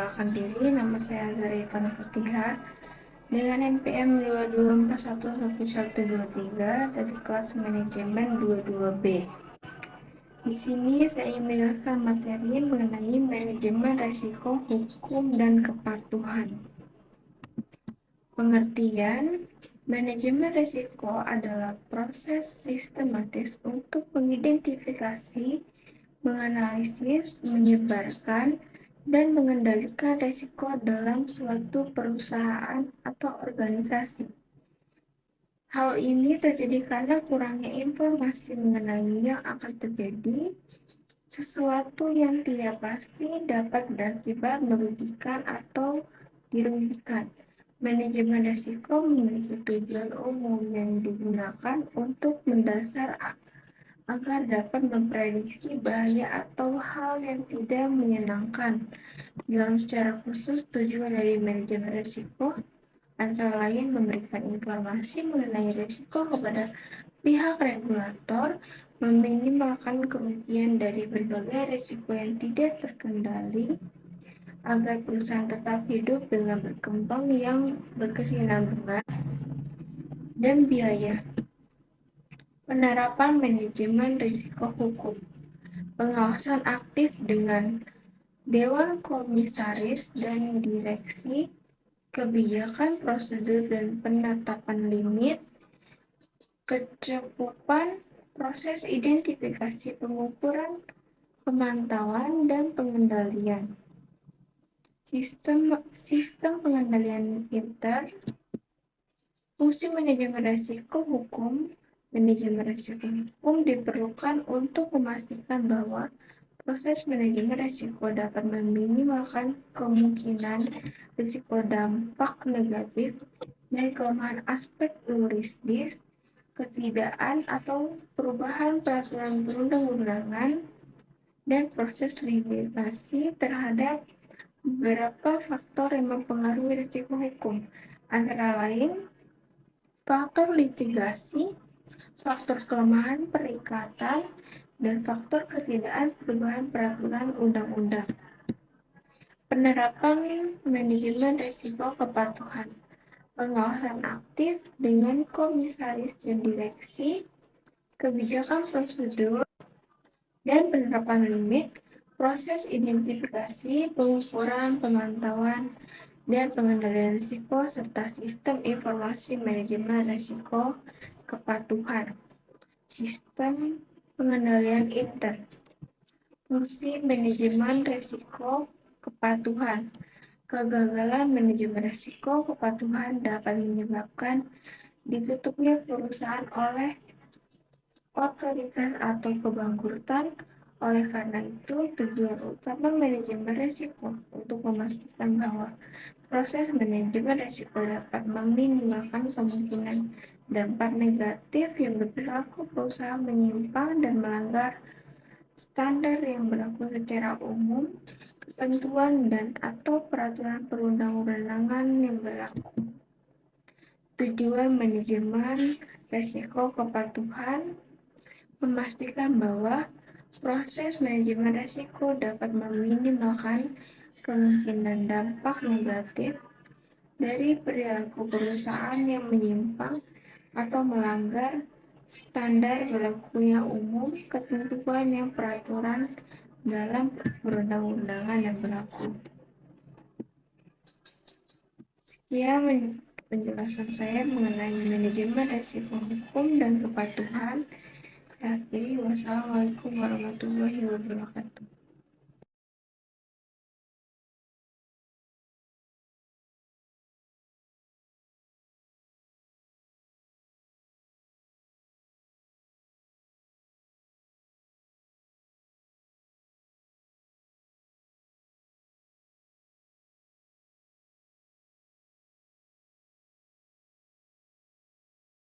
Perkenalkan diri, nama saya Azhar Irfan Fatihah dengan NPM 22411123 dari kelas manajemen 22B. Di sini saya ingin menjelaskan materi mengenai manajemen risiko hukum dan kepatuhan. Pengertian, manajemen risiko adalah proses sistematis untuk mengidentifikasi, menganalisis, menyebarkan, dan mengendalikan risiko dalam suatu perusahaan atau organisasi. Hal ini terjadi karena kurangnya informasi mengenai yang akan terjadi. Sesuatu yang tidak pasti dapat berakibat merugikan atau dirugikan. Manajemen risiko memiliki tujuan umum yang digunakan untuk mendasar agar dapat memprediksi bahaya atau hal yang tidak menyenangkan. Dalam secara khusus, tujuan dari manajemen risiko antara lain memberikan informasi mengenai risiko kepada pihak regulator, meminimalkan kerugian dari berbagai risiko yang tidak terkendali, agar perusahaan tetap hidup dengan berkembang yang berkesinambungan, dan biaya. Penerapan manajemen risiko hukum. Pengawasan aktif dengan Dewan Komisaris dan Direksi, kebijakan prosedur dan penetapan limit, kecukupan proses identifikasi, pengukuran, pemantauan, dan pengendalian. Sistem pengendalian inter. Fungsi manajemen risiko hukum. Manajemen risiko hukum diperlukan untuk memastikan bahwa proses manajemen risiko dapat meminimalkan kemungkinan risiko dampak negatif dan kelemahan aspek juridis, ketidakadaan atau perubahan peraturan perundang-undangan, dan proses limitasi terhadap beberapa faktor yang mempengaruhi risiko hukum, antara lain faktor litigasi, faktor kelemahan perikatan, dan faktor ketidakadaan perubahan peraturan undang-undang. Penerapan manajemen risiko kepatuhan. Pengawasan aktif dengan komisaris dan direksi, kebijakan prosedur, dan penerapan limit, proses identifikasi, pengukuran, pemantauan, dan pengendalian risiko, serta sistem informasi manajemen risiko kepatuhan. Sistem pengendalian inter. Fungsi manajemen risiko kepatuhan. Kegagalan manajemen risiko kepatuhan dapat menyebabkan ditutupnya perusahaan oleh otoritas atau kebangkrutan. Oleh karena itu, tujuan utama manajemen risiko untuk memastikan bahwa proses manajemen risiko dapat meminimalkan kemungkinan dampak negatif yang berlaku perusahaan menyimpang dan melanggar standar yang berlaku secara umum, ketentuan dan atau peraturan perundang-undangan yang berlaku. Tujuan manajemen risiko kepatuhan memastikan bahwa proses manajemen risiko dapat meminimalkan kemungkinan dampak negatif dari perilaku perusahaan yang menyimpang atau melanggar standar berlakunya umum, ketentuan yang peraturan dalam perundang-undangan yang berlaku. Sekian penjelasan saya mengenai manajemen risiko hukum dan kepatuhan. Saya akhiri, wassalamualaikum warahmatullahi wabarakatuh.